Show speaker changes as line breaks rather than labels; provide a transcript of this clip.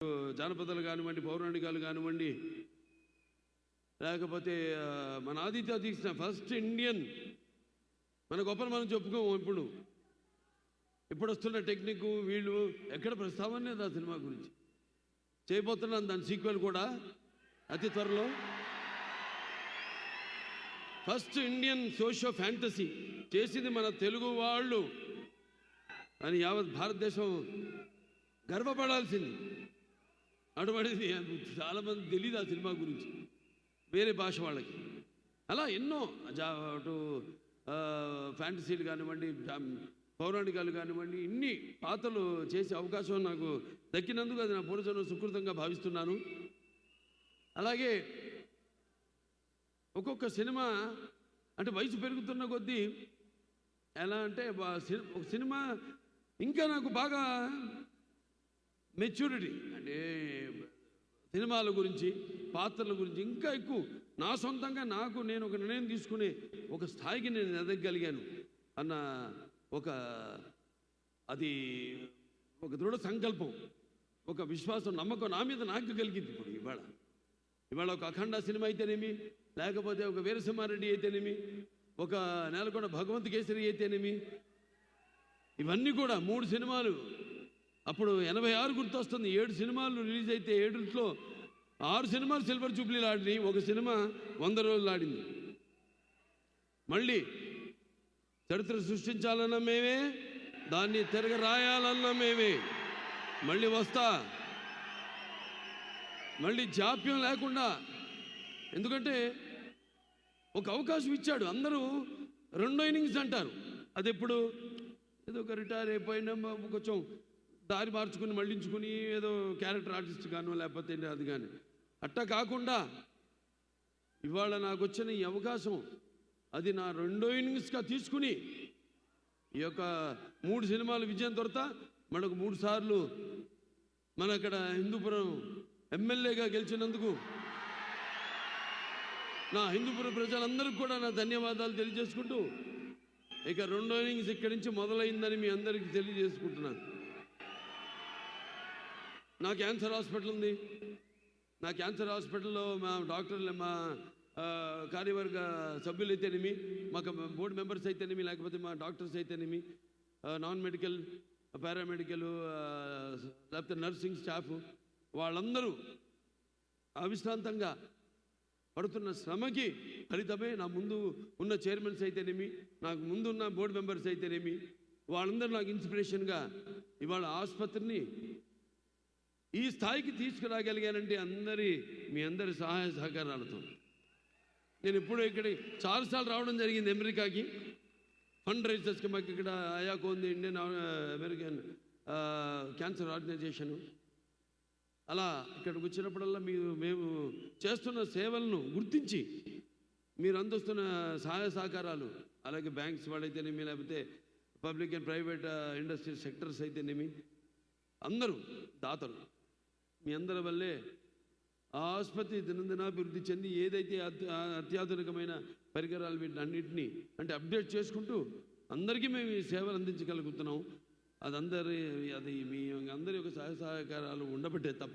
జానపదాలు కానివ్వండి, పౌరాణికాలు కానివ్వండి, లేకపోతే మన ఆదిత్య తీసిన ఫస్ట్ ఇండియన్ మన గొప్పలు మనం చెప్పుకోము. ఇప్పుడు వస్తున్న టెక్నిక్ వీళ్ళు ఎక్కడ ప్రస్తావన లేదు ఆ సినిమా గురించి. చేయబోతున్నాను దాని సీక్వెల్ కూడా అతి త్వరలో. ఫస్ట్ ఇండియన్ సోషియో ఫ్యాంటసీ చేసింది మన తెలుగు వాళ్ళు అని యావత్ భారతదేశం గర్వపడాల్సింది. అటువంటిది చాలామంది తెలియదు ఆ సినిమా గురించి, వేరే భాష వాళ్ళకి. అలా ఎన్నో అటు ఫ్యాంటసీలు కానివ్వండి, పౌరాణికాలు కానివ్వండి, ఇన్ని పాత్రలు చేసే అవకాశం నాకు దక్కినందుకు అది నా పూర్వజన్మ సుకృతంగా భావిస్తున్నాను. అలాగే ఒక్కొక్క సినిమా అంటే వయసు పెరుగుతున్న కొద్దీ ఎలా అంటే ఒక సినిమా ఇంకా నాకు బాగా మెచ్యూరిటీ అంటే సినిమాల గురించి, పాత్రల గురించి ఇంకా ఎక్కువ నా సొంతంగా నేను ఒక నిర్ణయం తీసుకునే ఒక స్థాయికి నేను ఎదగగలిగాను అన్న అది ఒక దృఢ సంకల్పం, ఒక విశ్వాసం, నమ్మకం నా మీద నాకు కలిగింది. ఇప్పుడు ఇవాళ ఒక అఖండ సినిమా అయితేనేమి, లేకపోతే ఒక వీరసింహారెడ్డి అయితేనేమి, ఒక నేలకొండ భగవంత్ కేసరి అయితేనేమి, ఇవన్నీ కూడా 3 సినిమాలు. అప్పుడు 86 గుర్తొస్తుంది. 7 సినిమాలు రిలీజ్ అయితే 7లో 6 సినిమాలు సిల్వర్ జూబ్లీలు ఆడినాయి, ఒక సినిమా 100 రోజులు ఆడింది. మళ్ళీ చరిత్ర సృష్టించాలన్న మేమే, దాన్ని తిరగ రాయాలన్న మేమే. మళ్ళీ వస్తా, మళ్ళీ జాప్యం లేకుండా. ఎందుకంటే ఒక అవకాశం ఇచ్చాడు. అందరూ 2వ ఇన్నింగ్స్ అంటారు. అది ఎప్పుడు ఏదో ఒక రిటైర్ అయిపోయినా కొంచెం దారి మార్చుకుని మళ్ళించుకుని ఏదో క్యారెక్టర్ ఆర్టిస్ట్ గానో లేకపోతే అది కానీ అట్టా కాకుండా ఇవాళ నాకు వచ్చిన ఈ అవకాశం అది నా 2వ ఇన్నింగ్స్గా తీసుకుని ఈ యొక్క 3 సినిమాలు విజయం దొరత మనకు 3 సార్లు మన అక్కడ హిందూపురం ఎమ్మెల్యేగా గెలిచినందుకు నా హిందూపురం ప్రజలందరికీ కూడా నా ధన్యవాదాలు తెలియజేసుకుంటూ ఇక 2వ ఇన్నింగ్స్ ఇక్కడి నుంచి మొదలైందని మీ అందరికీ తెలియజేసుకుంటున్నాను. నా క్యాన్సర్ హాస్పిటల్ ఉంది. నా క్యాన్సర్ హాస్పిటల్లో మా డాక్టర్లు, మా కార్యవర్గ సభ్యులు అయితేనేమి, మాకు బోర్డు మెంబర్స్ అయితేనేమి, లేకపోతే మా డాక్టర్స్ అయితేనేమి, నాన్ మెడికల్, పారామెడికల్, లేకపోతే నర్సింగ్ స్టాఫ్, వాళ్ళందరూ అవిశ్రాంతంగా పడుతున్న శ్రమకి ఫలితమే నా ముందు ఉన్న చైర్మన్స్ అయితేనేమి, నాకు ముందున్న బోర్డు మెంబర్స్ అయితేనేమి, వాళ్ళందరూ నాకు ఇన్స్పిరేషన్గా ఇవాళ ఆసుపత్రిని ఈ స్థాయికి తీసుకురాగలిగానంటే మీ అందరి సహాయ సహకారాలతో. నేను ఇప్పుడు ఇక్కడికి చాలాసార్లు రావడం జరిగింది అమెరికాకి ఫండ్ రైజర్స్కి. మాకు ఇక్కడ అయాకో ఉంది, ఇండియన్ అమెరికన్ క్యాన్సర్ ఆర్గనైజేషను. అలా ఇక్కడికి వచ్చినప్పుడల్లా మేము చేస్తున్న సేవలను గుర్తించి మీరు అందిస్తున్న సహాయ సహకారాలు, అలాగే బ్యాంక్స్ వాళ్ళైతేనేమి, లేకపోతే public and private industry sectors అయితేనేమి, అందరూ దాతలు, మీ అందరి వల్లే ఆ ఆసుపత్రి దినదినాభివృద్ధి చెంది ఏదైతే అత్యాధునికమైన పరికరాలు వీటిని అన్నింటినీ అంటే అప్డేట్ చేసుకుంటూ అందరికీ మేము ఈ సేవలు అందించగలుగుతున్నాం. అది మీ అందరి యొక్క సహాయ సహకారాలు ఉండబట్టే తప్ప